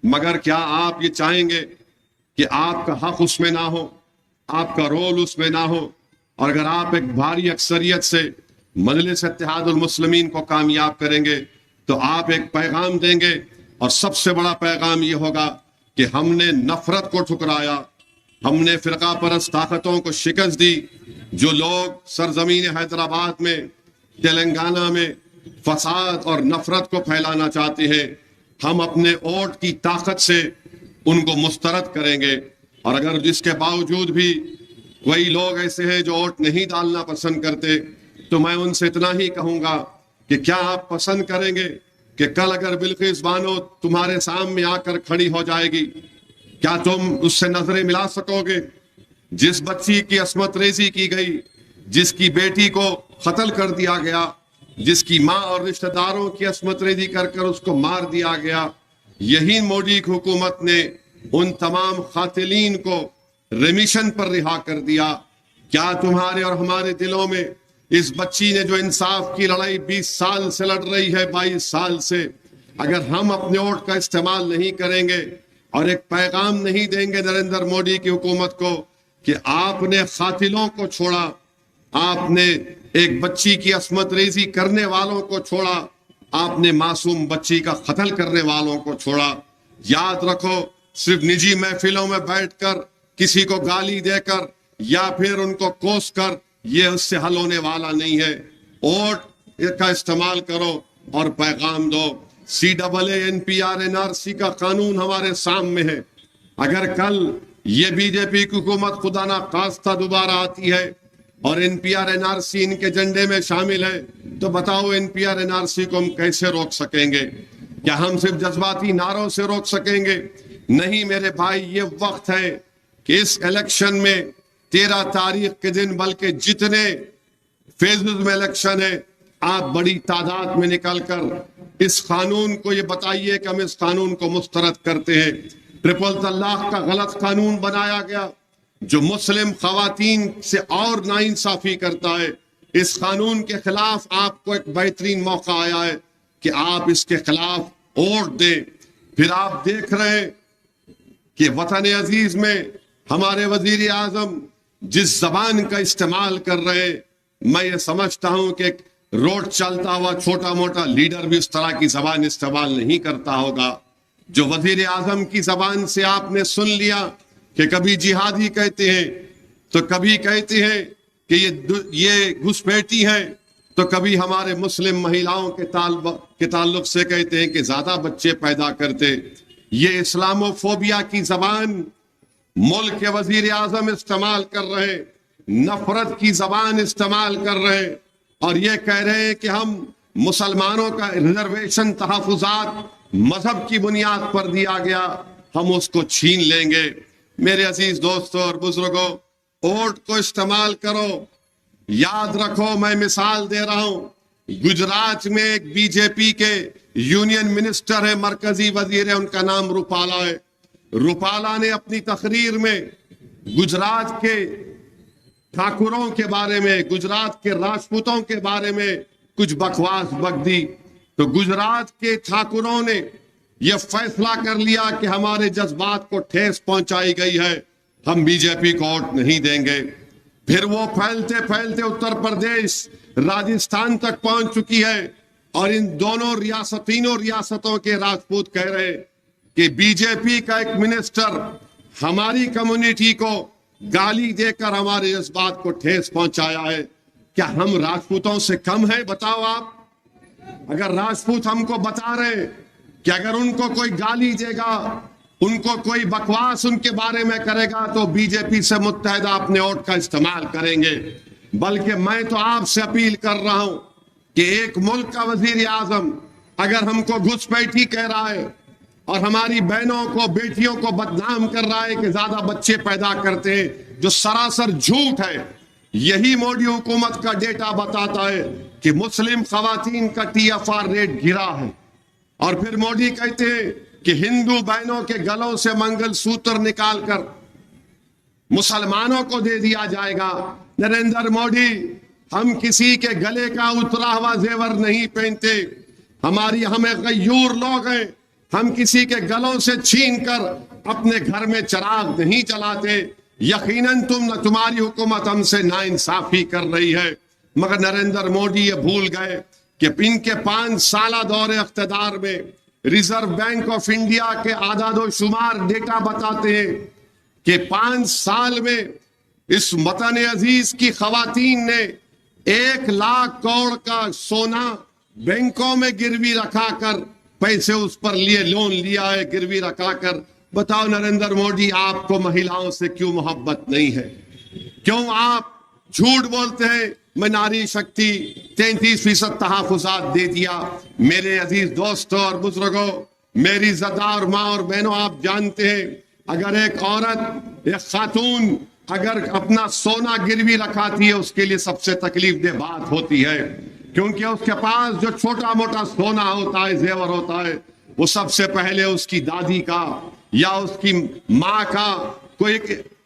مگر کیا آپ یہ چاہیں گے کہ آپ کا حق اس میں نہ ہو، آپ کا رول اس میں نہ ہو؟ اور اگر آپ ایک بھاری اکثریت سے مجلس اتحاد المسلمین کو کامیاب کریں گے تو آپ ایک پیغام دیں گے، اور سب سے بڑا پیغام یہ ہوگا کہ ہم نے نفرت کو ٹھکرایا، ہم نے فرقہ پرست طاقتوں کو شکست دی، جو لوگ سرزمین حیدرآباد میں، تلنگانہ میں فساد اور نفرت کو پھیلانا چاہتے ہیں، ہم اپنے ووٹ کی طاقت سے ان کو مسترد کریں گے۔ اور اگر جس کے باوجود بھی کوئی لوگ ایسے ہیں جو ووٹ نہیں ڈالنا پسند کرتے، تو میں ان سے اتنا ہی کہوں گا کہ کیا آپ پسند کریں گے کہ کل اگر بلقیس بانو تمہارے سامنے آ کر کھڑی ہو جائے گی، کیا تم اس سے نظریں ملا سکو گے؟ جس بچی کی عصمت ریزی کی گئی، جس کی بیٹی کو قتل کر دیا گیا، جس کی ماں اور رشتہ داروں کی عصمت ریزی کر کر اس کو مار دیا گیا، یہی مودی کی حکومت نے ان تمام قاتلین کو ریمیشن پر رہا کر دیا۔ کیا تمہارے اور ہمارے دلوں میں اس بچی نے جو انصاف کی لڑائی 20 سال سے لڑ رہی ہے، 22 سال سے، اگر ہم اپنے ووٹ کا استعمال نہیں کریں گے اور ایک پیغام نہیں دیں گے نریندر مودی کی حکومت کو کہ آپ نے قاتلوں کو چھوڑا، آپ نے ایک بچی کی عصمت ریزی کرنے والوں کو چھوڑا، آپ نے معصوم بچی کا قتل کرنے والوں کو چھوڑا، یاد رکھو صرف نجی محفلوں میں بیٹھ کر کسی کو گالی دے کر یا پھر ان کو کوس کر یہ اس سے حل ہونے والا نہیں ہے۔ ووٹ کا استعمال کرو اور پیغام دو۔ CAA NPR کا قانون ہمارے سامنے ہے۔ اگر کل یہ بی جے پی کی حکومت خدا نہ خواستہ دوبارہ آتی ہے اور NPR ان کے جنڈے میں شامل ہے، تو بتاؤ NPR کو ہم کیسے روک سکیں گے؟ کیا ہم صرف جذباتی نعروں سے روک سکیں گے؟ نہیں میرے بھائی، یہ وقت ہے کہ اس الیکشن میں 13 تاریخ کے دن، بلکہ جتنے فیزز میں الیکشن ہے، آپ بڑی تعداد میں نکل کر اس قانون کو یہ بتائیے کہ ہم اس قانون کو مسترد کرتے ہیں۔ ٹرپل طلاق کا غلط قانون بنایا گیا جو مسلم خواتین سے اور ناانصافی کرتا ہے۔ اس قانون کے خلاف آپ کو ایک بہترین موقع آیا ہے کہ آپ اس کے خلاف ووٹ دیں۔ پھر آپ دیکھ رہے ہیں کہ وطن عزیز میں ہمارے وزیر اعظم جس زبان کا استعمال کر رہے ہیں، میں یہ سمجھتا ہوں کہ روڈ چلتا ہوا چھوٹا موٹا لیڈر بھی اس طرح کی زبان استعمال نہیں کرتا ہوگا۔ جو وزیر اعظم کی زبان سے آپ نے سن لیا کہ کبھی جہادی کہتے ہیں، تو کبھی کہتے ہیں کہ یہ گھسپیٹی ہے، تو کبھی ہمارے مسلم مہیلاؤں کے تعلق سے کہتے ہیں کہ زیادہ بچے پیدا کرتے۔ یہ اسلاموفوبیا کی زبان ملک کے وزیر اعظم استعمال کر رہے، نفرت کی زبان استعمال کر رہے، اور یہ کہہ رہے ہیں کہ ہم مسلمانوں کا ریزرویشن تحفظات مذہب کی بنیاد پر دیا گیا، ہم اس کو چھین لیں گے۔ میرے عزیز دوستوں اور بزرگوں، ووٹ کو استعمال کرو۔ یاد رکھو، میں مثال دے رہا ہوں، گجرات میں ایک بی جے پی کے یونین منسٹر ہے، مرکزی وزیر ہے، ان کا نام روپالا ہے۔ روپالا نے اپنی تقریر میں گجرات کے ٹھاکروں کے بارے میں، گجرات کے راجپوتوں کے بارے میں کچھ بکواس بک دی، تو گجرات کے ٹھاکروں نے یہ فیصلہ کر لیا کہ ہمارے جذبات کو ٹھیس پہنچائی گئی ہے، ہم بی جے پی کو ووٹ نہیں دیں گے۔ پھر وہ پھیلتے پھیلتے اتر پردیش، راجستھان تک پہنچ چکی ہے، اور ان دونوں ریاستوں کے راجپوت کہہ رہے کہ بی جے پی کا ایک منسٹر ہماری کمیونٹی کو گالی دے کر ہمارے جذبات کو ٹھیس پہنچایا ہے۔ کیا ہم راجپوتوں سے کم ہیں؟ بتاؤ آپ۔ اگر راجپوت ہم کو بتا رہے کہ اگر ان کو کوئی گالی دے گا، ان کو کوئی بکواس ان کے بارے میں کرے گا، تو بی جے پی سے متحدہ اپنے ووٹ کا استعمال کریں گے۔ بلکہ میں تو آپ سے اپیل کر رہا ہوں کہ ایک ملک کا وزیر اعظم اگر ہم کو گھسپیٹی کہہ رہا ہے اور ہماری بہنوں کو، بیٹیوں کو بدنام کر رہا ہے کہ زیادہ بچے پیدا کرتے ہیں، جو سراسر جھوٹ ہے۔ یہی مودی حکومت کا ڈیٹا بتاتا ہے کہ مسلم خواتین کا TFR ریٹ گرا ہے، اور پھر مودی کہتے ہیں کہ ہندو بہنوں کے گلوں سے منگل سوتر نکال کر مسلمانوں کو دے دیا جائے گا۔ نریندر مودی، ہم کسی کے گلے کا اترا ہوا زیور نہیں پہنتے، ہمیں غیور لوگ ہیں، ہم کسی کے گلوں سے چھین کر اپنے گھر میں چراغ نہیں جلاتے. یقیناً تمہاری حکومت ہم سے ناانصافی کر رہی ہے. مگر نریندر مودی یہ بھول گئے کہ ان کے 5 سالہ دور اقتدار میں ریزرو بینک آف انڈیا کے اعداد و شمار ڈیٹا بتاتے ہیں کہ 5 سال میں اس وطن عزیز کی خواتین نے 1 لاکھ کروڑ کا سونا بینکوں میں گروی رکھا کر پیسے اس پر لون لیا ہے گروی رکھا کر. بتاؤ نریندر مودی آپ کو مہیلاؤں سے کیوں محبت نہیں ہے؟ کیوں آپ جھوٹ بولتے ہیں میں ناری شکتی 33% تحفظات دے دیا؟ میرے عزیز دوستوں اور بزرگوں، میری عزتدار ماں اور بہنوں، آپ جانتے ہیں اگر ایک عورت، ایک خاتون اگر اپنا سونا گروی رکھاتی ہے اس کے لیے سب سے تکلیف دہ بات ہوتی ہے، کیونکہ اس کے پاس جو چھوٹا موٹا سونا ہوتا ہے، زیور ہوتا ہے، وہ سب سے پہلے اس کی دادی کا یا اس کی ماں کا کوئی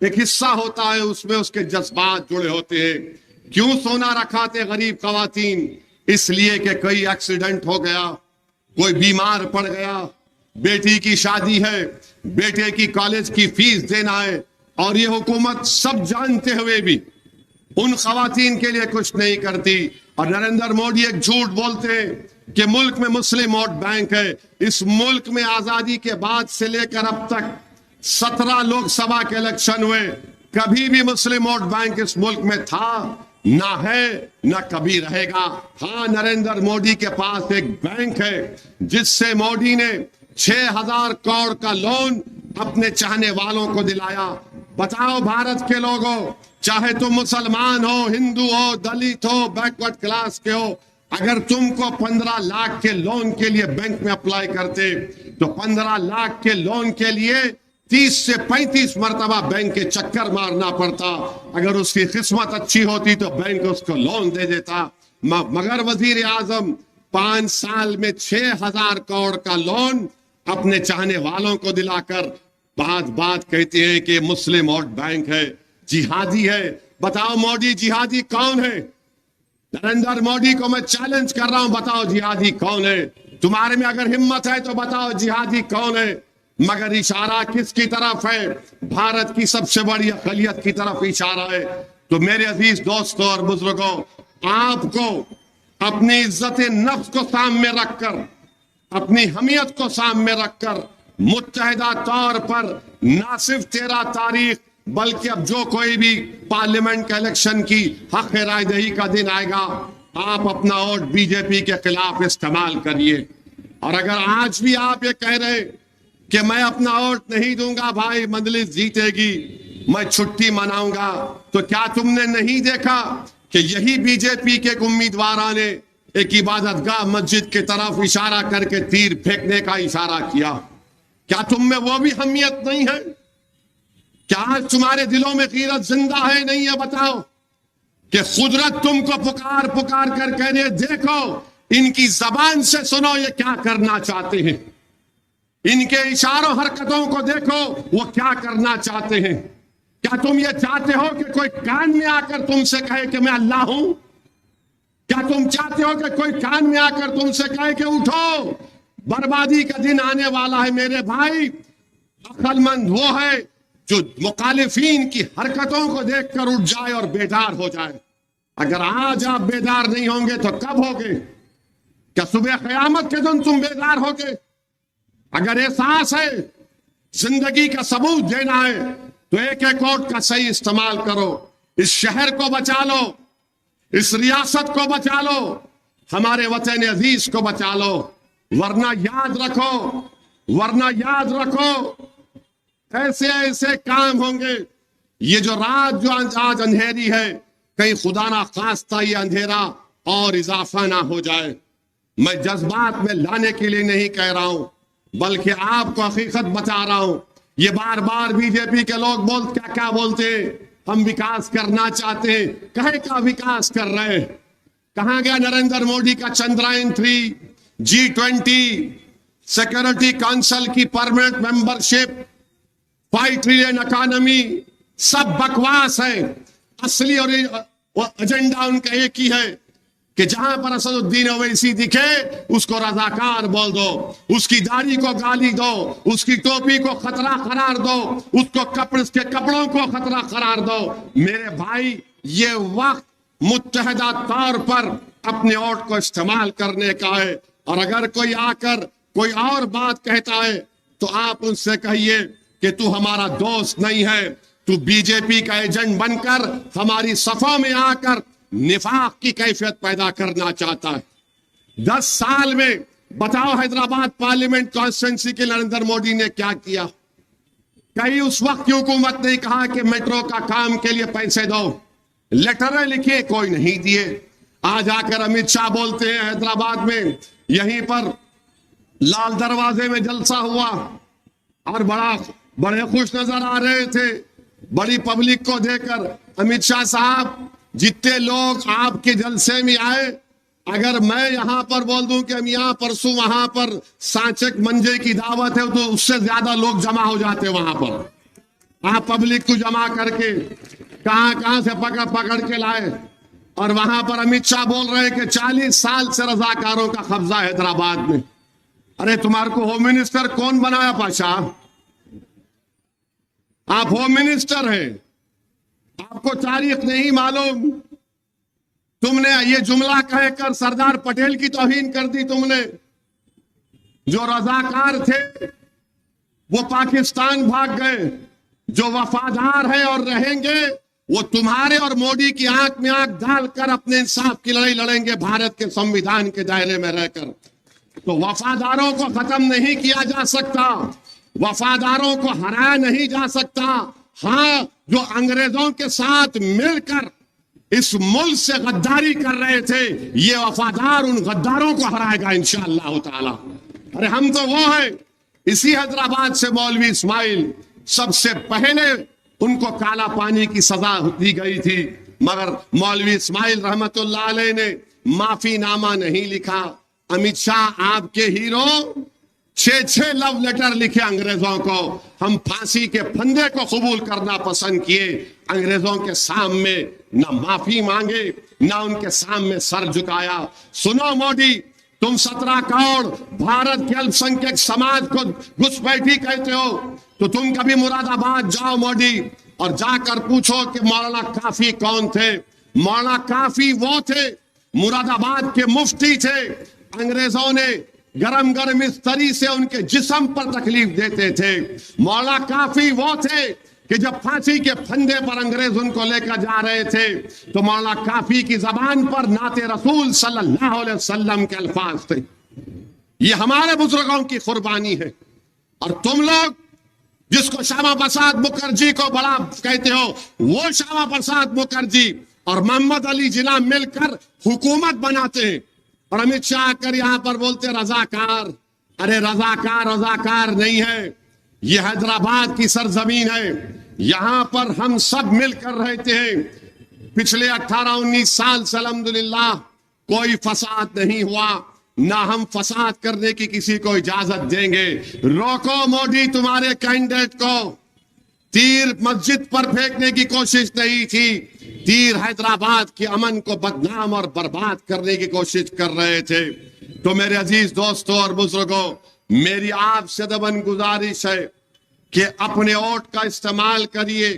ایک حصہ ہوتا ہے، اس میں اس کے جذبات جڑے ہوتے ہیں. کیوں سونا رکھاتے غریب خواتین؟ اس لیے کہ کوئی ایکسیڈنٹ ہو گیا، کوئی بیمار پڑ گیا، بیٹی کی شادی ہے، بیٹے کی کالج کی فیس دینا ہے، اور یہ حکومت سب جانتے ہوئے بھی ان خواتین کے لیے کچھ نہیں کرتی. اور نریندر مودی ایک جھوٹ بولتے ہیں کہ ملک میں مسلم ووٹ بینک ہے. اس ملک میں آزادی کے بعد سے لے کر اب تک 17 لوک سبھا کے الیکشن ہوئے، کبھی بھی مسلم ووٹ بینک اس ملک میں تھا نہ ہے نہ کبھی رہے گا. ہاں، نریندر مودی کے پاس ایک بینک ہے جس سے مودی نے 6,000 کروڑ کا لون اپنے چاہنے والوں کو دلایا. بتاؤ بھارت کے لوگوں، چاہے تم مسلمان ہو، ہندو ہو، دلت ہو، بیکورڈ کلاس کے ہو، اگر تم کو 15 لاکھ کے لون کے لیے بینک میں اپلائی کرتے تو 15 لاکھ کے لون کے لیے 30 سے 35 مرتبہ بینک کے چکر مارنا پڑتا. اگر اس کی قسمت اچھی ہوتی تو بینک اس کو لون دے دیتا. مگر وزیر اعظم 5 سال میں 6,000 کروڑ کا لون اپنے چاہنے والوں کو دلا کر بات کہتے ہیں کہ مسلم ووٹ بینک ہے، جہادی ہے. بتاؤ مودی جہادی کون ہے؟ نریندر مودی کو میں چیلنج کر رہا ہوں، بتاؤ جہادی کون ہے؟ تمہارے میں اگر ہمت ہے تو بتاؤ جہادی کون ہے؟ مگر اشارہ کس کی طرف ہے؟ بھارت کی سب سے بڑی اقلیت کی طرف اشارہ ہے. تو میرے عزیز دوستوں اور بزرگوں، آپ کو اپنی عزت نفس کو سامنے رکھ کر، اپنی حمیت کو سامنے رکھ کر متحدہ طور پر نہ صرف 13 تاریخ بلکہ اب جو کوئی بھی پارلیمنٹ کے الیکشن کی حق رائے دہی کا دن آئے گا، آپ اپنا ووٹ بی جے پی کے خلاف استعمال کریے. اور اگر آج بھی آپ یہ کہہ رہے کہ میں اپنا ووٹ نہیں دوں گا، بھائی مجلس جیتے گی، میں چھٹی مناؤں گا، تو کیا تم نے نہیں دیکھا کہ یہی بی جے پی کے امیدواروں نے ایک عبادت گاہ مسجد کی طرف اشارہ کر کے تیر پھینکنے کا اشارہ کیا؟ کیا تم میں وہ بھی حمیت نہیں ہے؟ کیا آج تمہارے دلوں میں غیرت زندہ ہے نہیں ہے؟ بتاؤ کہ قدرت تم کو پکار کر کہنے دیکھو ان کی زبان سے سنو یہ کیا کرنا چاہتے ہیں، ان کے اشاروں حرکتوں کو دیکھو وہ کیا کرنا چاہتے ہیں. کیا تم یہ چاہتے ہو کہ کوئی کان میں آ کر تم سے کہے کہ میں اللہ ہوں؟ کیا تم چاہتے ہو کہ کوئی کان میں آ کر تم سے کہے کہ اٹھو بربادی کا دن آنے والا ہے؟ میرے بھائی، عقل مند وہ ہے جو مخالفین کی حرکتوں کو دیکھ کر اٹھ جائے اور بیدار ہو جائے. اگر آج آپ بیدار نہیں ہوں گے تو کب ہوگے؟ کیا صبح قیامت کے دن تم بیدار ہوگے؟ اگر احساس ہے زندگی کا ثبوت دینا ہے تو ایک ووٹ کا صحیح استعمال کرو. اس شہر کو بچا لو، اس ریاست کو بچا لو، ہمارے وطن عزیز کو بچا لو، ورنہ یاد رکھو ایسے کام ہوں گے. یہ جو رات جو آج اندھیری ہے، کہیں خدا نہ خواستہ یہ اندھیرا اور اضافہ نہ ہو جائے. میں جذبات میں لانے کے لیے نہیں کہہ رہا ہوں بلکہ آپ کو حقیقت بتا رہا ہوں. یہ بار بار بی جے پی کے لوگ کیا بولتے ہیں؟ ہم وکاس کرنا چاہتے ہیں. کہیں کا وکاس کر رہے ہیں؟ کہاں گیا نریندر مودی کا چندرائن 3، G20 سیکورٹی کونسل کی پرمنٹ ممبرشپ، 5 ٹریلین اکانومی؟ سب بکواس ہے. اصلی اور ایجنڈا ان کا ایک ہی ہے کہ جہاں پر اسد الدین اویسی دکھے اس کو رضاکار بول دو، اس کی داڑھی کو گالی دو، اس کی ٹوپی کو خطرہ قرار دو، اس کے کپڑوں کو خطرہ قرار دو۔ میرے بھائی، یہ وقت متحدہ طور پر اپنے ووٹ کو استعمال کرنے کا ہے، اور اگر کوئی آ کر کوئی اور بات کہتا ہے تو آپ ان سے کہیے کہ تو ہمارا دوست نہیں ہے، تو بی جے پی کا ایجنٹ بن کر ہماری صفوں میں آ کر نفاق کی کیفیت پیدا کرنا چاہتا ہے۔ 10 سال میں بتاؤ حیدرآباد پارلیمنٹ کانسٹیٹوئنسی کے نریندر مودی نے کیا کیا؟ کہیں اس وقت کی حکومت نے کہا کہ میٹرو کا کام کے لیے پیسے دو، لیٹریں لکھے کوئی نہیں دیے۔ آج آ کر امت شاہ بولتے ہیں حیدرآباد میں یہیں پر لال دروازے میں جلسہ ہوا اور بڑے خوش نظر آ رہے تھے بڑی پبلک کو دے کر۔ امت شاہ صاحب، جتنے لوگ آپ کے جلسے میں آئے، اگر میں یہاں پر بول دوں کہ ہم یہاں پرسوں وہاں پر سانچک منجے کی دعوت ہے تو اس سے زیادہ لوگ جمع ہو جاتے وہاں پر۔ آپ پبلک کو جمع کر کے کہاں سے پکڑ کے لائے، اور وہاں پر امت شاہ بول رہے کہ 40 سال سے رضاکاروں کا قبضہ ہے حیدرآباد میں۔ ارے تمہارے کو ہوم منسٹر کون بنایا پاشا؟ آپ ہوم منسٹر ہیں، آپ کو تاریخ نہیں معلوم؟ تم نے یہ جملہ کہہ کر سردار پٹیل کی توہین کر دی۔ تم نے جو رضاکار تھے وہ پاکستان بھاگ گئے، جو وفادار ہیں اور رہیں گے وہ تمہارے اور مودی کی آنکھ میں آنکھ ڈال کر اپنے انصاف کی لڑائی لڑیں گے بھارت کے سمویدھان کے دائرے میں رہ کر۔ تو وفاداروں کو ختم نہیں کیا جا سکتا، وفاداروں کو ہرایا نہیں جا سکتا۔ ہاں، جو انگریزوں کے ساتھ مل کر اس ملک سے غداری کر رہے تھے، یہ وفادار ان غداروں کو ہرائے گا انشاءاللہ تعالی۔ ارے ہم تو وہ ہیں، اسی حیدرآباد سے مولوی اسماعیل سب سے پہلے ان کو کالا پانی کی سزا دی گئی تھی، مگر مولوی اسماعیل رحمت اللہ علیہ نے معافی نامہ نہیں لکھا۔ امت شاہ آپ کے ہیرو 6 لو لیٹر لکھے انگریزوں کو، ہم پھانسی کے پھندے کو قبول کرنا پسند کیے، انگریزوں کے سامنے نہ معافی مانگے نہ ان کے سامنے سر جھکایا۔ سنو مودی، تم 17 کروڑ بھارت کے الپ سنکھیک سماج کو گھسپیٹھی کہتے ہو، تو تم کبھی مراد آباد جاؤ مودی، اور جا کر پوچھو کہ مولانا کافی کون تھے۔ مولانا کافی وہ تھے، مراد آباد کے مفتی تھے۔ انگریزوں نے گرم گرم استری سے ان کے جسم پر تکلیف دیتے تھے۔ مولانا کافی وہ تھے کہ جب پھانسی کے پھندے پر انگریز ان کو لے کر جا رہے تھے تو مولانا کافی کی زبان پر نعت رسول صلی اللہ علیہ وسلم کے الفاظ تھے۔ یہ ہمارے بزرگوں کی قربانی ہے، اور تم لوگ جس کو شیاما پرساد مکھرجی کو بڑا کہتے ہو، وہ شیاما پرساد مکھرجی اور محمد علی جناح مل کر حکومت بناتے ہیں، اور امت شاہ کر یہاں پر بولتے رضاکار۔ ارے رضاکار نہیں ہے، یہ حیدرآباد کی سرزمین ہے، یہاں پر ہم سب مل کر رہتے ہیں۔ پچھلے 18-19 سال سے الحمدللہ کوئی فساد نہیں ہوا، نہ ہم فساد کرنے کی کسی کو اجازت دیں گے۔ روکو مودی تمہارے کینڈیڈیٹ کو، تیر مسجد پر پھینکنے کی کوشش نہیں تھی، تیر حیدرآباد کے امن کو بدنام اور برباد کرنے کی کوشش کر رہے تھے۔ تو میرے عزیز دوستوں اور بزرگوں، میری آپ سے دبن گزارش ہے کہ اپنے ووٹ کا استعمال کریے۔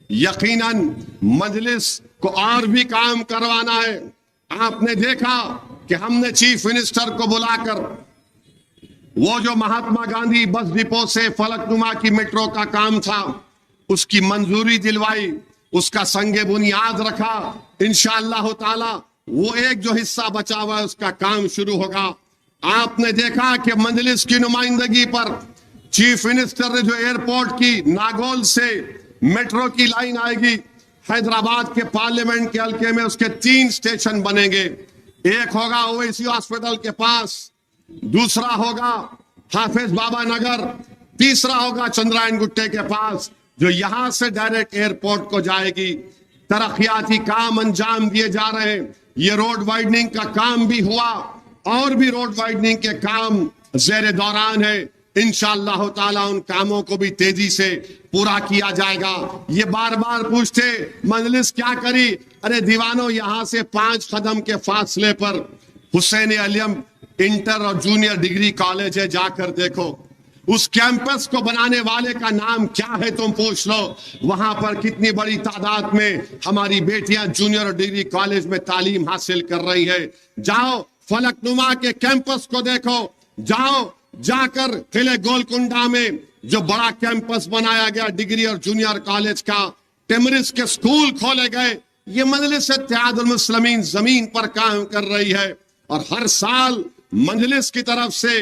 یقیناً مجلس کو اور بھی کام کروانا ہے۔ آپ نے دیکھا کہ ہم نے چیف منسٹر کو بلا کر وہ جو مہاتما گاندھی بس ڈپو سے فلک نما کی میٹرو کا کام تھا اس کی منظوری دلوائی، اس کا سنگ بنیاد رکھا۔ انشاءاللہ تعالی وہ ایک جو حصہ بچا ہوا ہے اس کا کام شروع ہوگا۔ آپ نے دیکھا کہ مجلس کی نمائندگی پر چیف منسٹر نے جو ایئرپورٹ کی ناگول سے میٹرو کی لائن آئے گی، حیدرآباد کے پارلیمنٹ کے حلقے میں اس کے 3 اسٹیشن بنیں گے۔ ایک ہوگا اویسی ہاسپٹل کے پاس، دوسرا ہوگا حافظ بابا نگر، تیسرا ہوگا چندرائن گٹے کے پاس، جو یہاں سے ڈائریکٹ ایئرپورٹ کو جائے گی۔ ترقیاتی کام انجام دیے جا رہے ہیں، یہ روڈ وائڈننگ کا کام بھی ہوا، اور بھی روڈ وائڈننگ کے کام زیر دوران ہے۔ انشاءاللہ تعالیٰ ان کاموں کو بھی تیزی سے پورا کیا جائے گا. یہ بار بار پوچھتے مجلس کیا کری؟ ارے دیوانوں، یہاں سے 5 قدم کے فاصلے پر حسین علیم انٹر اور جونیئر ڈگری کالج ہے، جا کر دیکھو. اس کیمپس کو بنانے والے کا نام کیا ہے تم پوچھ لو. وہاں پر کتنی بڑی تعداد میں ہماری بیٹیاں جونیئر اور ڈگری کالج میں تعلیم حاصل کر رہی ہے. جاؤ فلک نما کے کیمپس کو دیکھو، جاؤ جا کر قلعہ گولکنڈہ میں جو بڑا کیمپس بنایا گیا ڈگری اور جونیئر کالج کا، ٹیمرس کے سکول کھولے گئے. یہ مجلس اتحاد المسلمین زمین پر کام کر رہی ہے. اور ہر سال مجلس کی طرف سے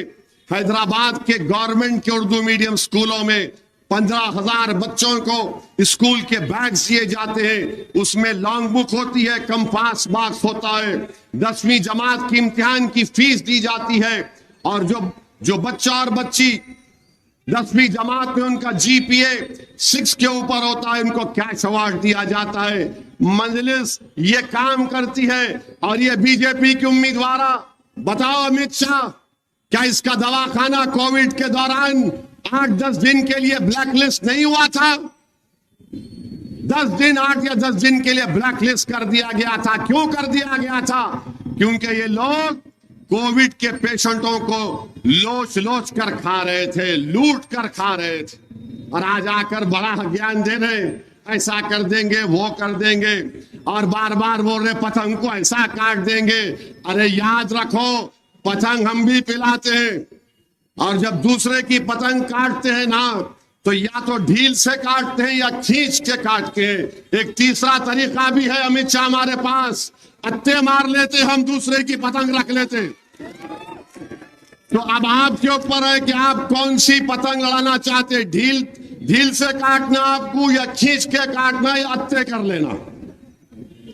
حیدرآباد کے گورنمنٹ کے اردو میڈیم سکولوں میں 15,000 بچوں کو اسکول کے بیگز دیے جاتے ہیں. اس میں لانگ بک ہوتی ہے، کمپاس باکس ہوتا ہے. 10ویں جماعت کی امتحان کی فیس دی جاتی ہے. اور جو بچہ اور بچی 10ویں جماعت میں ان کا GPA 6 کے اوپر ہوتا ہے، ان کو کیش ایوارڈ دیا جاتا ہے. مجلس یہ کام کرتی ہے. اور یہ BJP کی امیدوارہ، بتاؤ امت شاہ، کیا اس کا دواخانہ کووڈ کے دوران 8-10 دن کے لیے بلیک لسٹ نہیں ہوا تھا؟ 8 یا 10 دن کے لیے بلیک لسٹ کر دیا گیا تھا. کیوں کر دیا گیا تھا؟ کیونکہ یہ لوگ کووڈ کے پیشنٹوں کو لوچ کر کھا رہے تھے، لوٹ کر کھا رہے تھے. اور آج آ کر بڑا گیان دے رہے، ایسا کر دیں گے، وہ کر دیں گے. اور بار بار بول رہے پتنگ کو ایسا کاٹ دیں گے. ارے یاد رکھو، پتنگ ہم بھی پلاتے ہیں. اور جب دوسرے کی پتنگ کاٹتے ہیں نا، تو یا تو ڈھیل سے کاٹتے ہیں یا کھینچ کے کاٹتے ہیں. ایک تیسرا طریقہ بھی ہے امت شاہ ہمارے پاس، اتے مار لیتے، ہم دوسرے کی پتنگ رکھ لیتے. تو اب آپ کے اوپر ہے کہ آپ کون سی پتنگ لڑانا چاہتے، ڈھیل سے کاٹنا آپ کو، یا کھینچ کے کاٹنا، یا اتے کر لینا.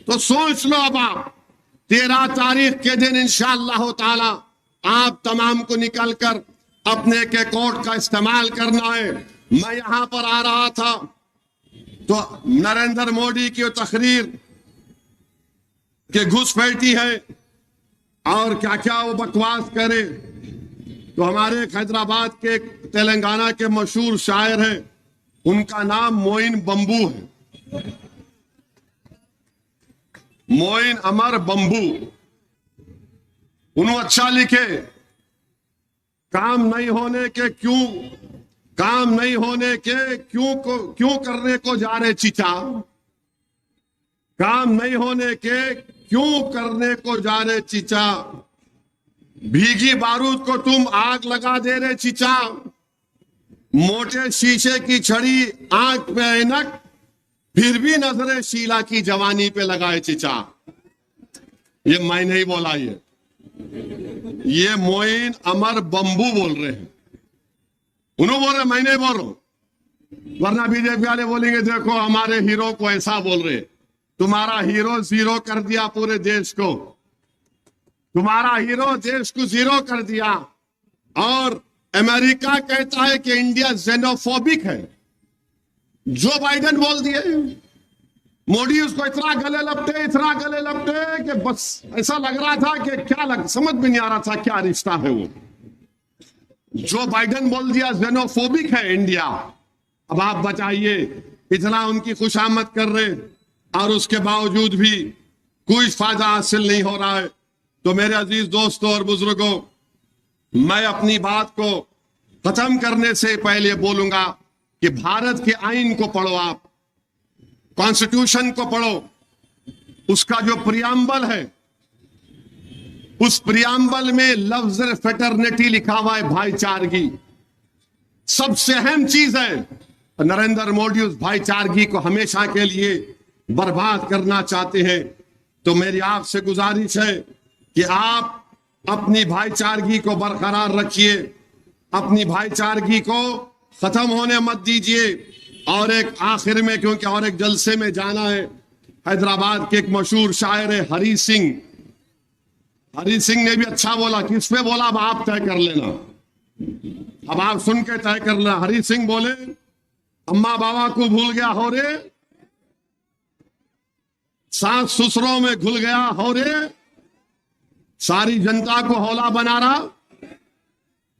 تو سوچ لو. اب آپ 13 تاریخ کے دن انشاءاللہ تعالی آپ تمام کو نکل کر اپنے کے کوٹ کا استعمال کرنا ہے. میں یہاں پر آ رہا تھا تو نریندر مودی کی تقریر کہ گھس پیٹی ہے اور کیا کیا وہ بکواس کرے. تو ہمارے حیدرآباد کے تلنگانہ کے مشہور شاعر ہیں، ان کا نام موئن بمبو ہے، موئن امر بمبو. انہوں اچھا لکھے، کام نہیں ہونے کے کیوں کرنے کو جا رہے چچا، کام نہیں ہونے کے کیوں کرنے کو جا رہے چچا، بھیگی بارود کو تم آگ لگا دے رہے چچا، موٹے شیشے کی چھڑی آنکھ پہ اینک، پھر بھی نظر شیلا کی جوانی پہ لگائے چچا. یہ میں نہیں بولا، یہ موئن امر بمبو بول رہے ہیں. انہوں بول رہے، میں نہیں بول رہا ہوں. ورنہ BJP والے بولیں گے دیکھو ہمارے ہیرو کو ایسا بول رہے. تمہارا ہیرو زیرو کر دیا پورے دیش کو، تمہارا ہیرو دیش کو زیرو کر دیا. اور امریکہ کہتا ہے کہ انڈیا زینوفوبک ہے. جو بائیڈن بول دیے، موڈی اس کو اتنا گلے لپٹے کہ بس ایسا لگ رہا تھا کہ سمجھ میں نہیں آ رہا تھا کیا رشتہ ہے وہ. جو بائیڈن بول دیا زینوفوبک ہے انڈیا. اب آپ بتائیے، اتنا ان کی خوشامد کر رہے اور اس کے باوجود بھی کوئی فائدہ حاصل نہیں ہو رہا ہے. تو میرے عزیز دوستوں اور بزرگوں، میں اپنی بات کو ختم کرنے سے پہلے بولوں گا کہ بھارت کے آئین کو پڑھو، آپ کانسٹیٹیوشن کو پڑھو. اس کا جو پریامبل ہے، اس پریامبل میں لفظ فیٹرنیٹی لکھا ہوا ہے، بھائی چارگی سب سے اہم چیز ہے. نریندر مودی اس بھائی چارگی کو ہمیشہ کے لیے برباد کرنا چاہتے ہیں. تو میری آپ سے گزارش ہے کہ آپ اپنی بھائی چارگی کو برقرار رکھیے، اپنی بھائی چارگی کو ختم ہونے مت دیجیے. اور ایک آخر میں، کیونکہ اور ایک جلسے میں جانا ہے، حیدرآباد کے ایک مشہور شاعر ہے ہری سنگھ نے بھی اچھا بولا. کس پہ بولا اب آپ طے کر لینا، اب آپ سن کے طے کر لینا. ہری سنگھ بولے، اماں بابا کو بھول گیا ہو رے، ساس سسروں میں گھل گیا ہو رے، ساری جنتا کو ہولا بنا رہا.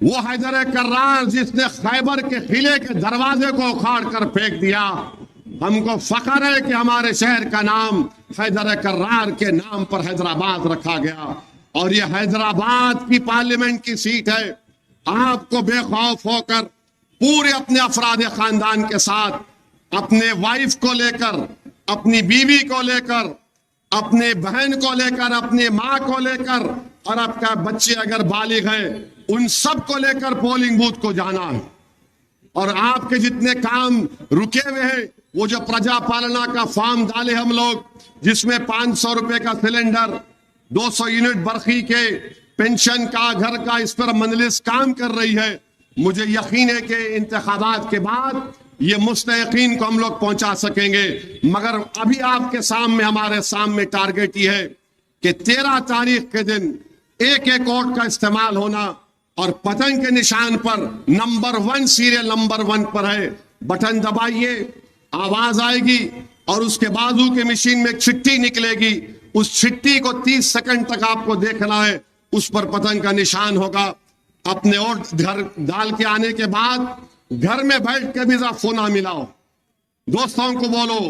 وہ حیدر کرار جس نے خیبر کے قلعے کے دروازے کو اکھاڑ کر پھینک دیا. ہم کو فخر ہے کہ ہمارے شہر کا نام حیدر کرار کے نام پر حیدرآباد رکھا گیا، اور یہ حیدرآباد کی پارلیمنٹ کی سیٹ ہے. آپ کو بے خوف ہو کر پورے اپنے افراد خاندان کے ساتھ، اپنے وائف کو لے کر، اپنی بیوی کو لے کر، اپنے بہن کو لے کر، اپنی ماں کو لے کر، اور آپ کا بچے اگر بالغ ہیں ان سب کو لے کر پولنگ بوتھ کو جانا ہے. اور آپ کے جتنے کام رکے ہوئے ہیں، وہ جو پرجا پالنا کا فارم ڈالے ہم لوگ، جس میں 500 روپے کا سلنڈر، 200 یونٹ برقی کے، پینشن کا، گھر کا، اس پر مجلس کام کر رہی ہے. مجھے یقین ہے کہ انتخابات کے بعد یہ مستحقین کو ہم لوگ پہنچا سکیں گے. مگر ابھی آپ کے سامنے، ہمارے سامنے ٹارگٹ یہ ہے کہ 13 تاریخ کے دن ایک ایک ووٹ کا استعمال ہونا، اور پتنگ کے نشان پر نمبر 1 سیریل نمبر 1 پر ہے. بٹن دبائیے، آواز آئے گی، اور اس کے بازو کے مشین میں ایک چھٹی نکلے گی. اس چھٹی کو 30 سیکنڈ تک آپ کو دیکھنا ہے، اس پر پتنگ کا نشان ہوگا. اپنے ووٹ گھر ڈال کے آنے کے بعد گھر میں بیٹھ کے بھی ذرا فون ملاؤ، دوستوں کو بولو،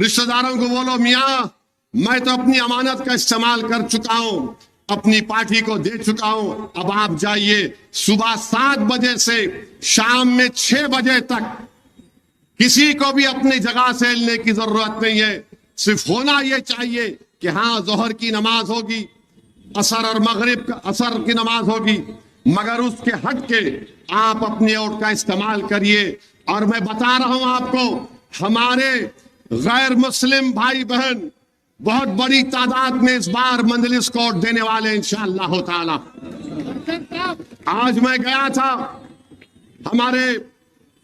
رشتہ داروں کو بولو، میاں میں تو اپنی امانت کا استعمال کر چکا ہوں، اپنی پارٹی کو دے چکا ہوں، اب آپ جائیے. صبح 7 بجے سے شام میں 6 بجے تک کسی کو بھی اپنی جگہ سے ہلنے کی ضرورت نہیں ہے. صرف ہونا یہ چاہیے کہ ہاں ظہر کی نماز ہوگی، عصر اور مغرب کا عصر کی نماز ہوگی، مگر اس کے ہٹ کے آپ اپنے ووٹ کا استعمال کریے. اور میں بتا رہا ہوں آپ کو، ہمارے غیر مسلم بھائی بہن بہت بڑی تعداد میں اس بار مجلس کو ووٹ دینے والے انشاءاللہ تعالی. آج میں گیا تھا ہمارے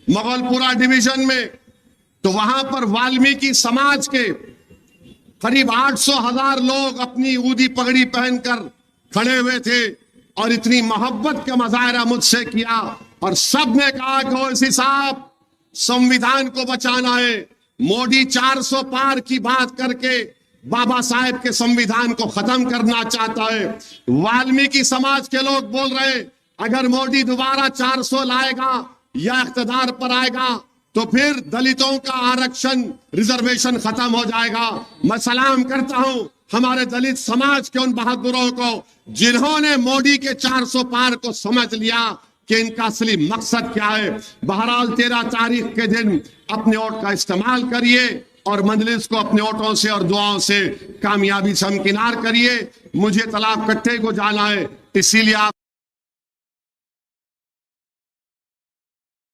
مغل پورہ ڈویژن میں، تو وہاں پر والمیکی سماج کے قریب 800,000 لوگ اپنی اودی پگڑی پہن کر کھڑے ہوئے تھے، اور اتنی محبت کا مظاہرہ مجھ سے کیا، اور سب نے کہا کہ اویسی صاحب سمویدھان کو بچانا ہے. موڈی 400 پار کی بات کر کے بابا صاحب کے سمویدھان کو ختم کرنا چاہتا ہے. والمیکی سماج کے لوگ بول رہے اگر موڈی دوبارہ 400 لائے گا یا اقتدار پر آئے گا تو پھر دلتوں کا آرکشن ریزرویشن ختم ہو جائے گا. میں سلام کرتا ہوں ہمارے دلت سماج کے ان بہادروں کو جنہوں نے موڈی کے 400 پار کو سمجھ لیا کہ ان کا اصلی مقصد کیا ہے. بہرحال 13 تاریخ کے دن اپنے ووٹ کا استعمال کریے، اور مجلس کو اپنے ووٹوں سے اور دعاؤں سے کامیابی سے ہمکنار کریے. مجھے طلاب کٹھے کو جانا ہے، اسی لیے آپ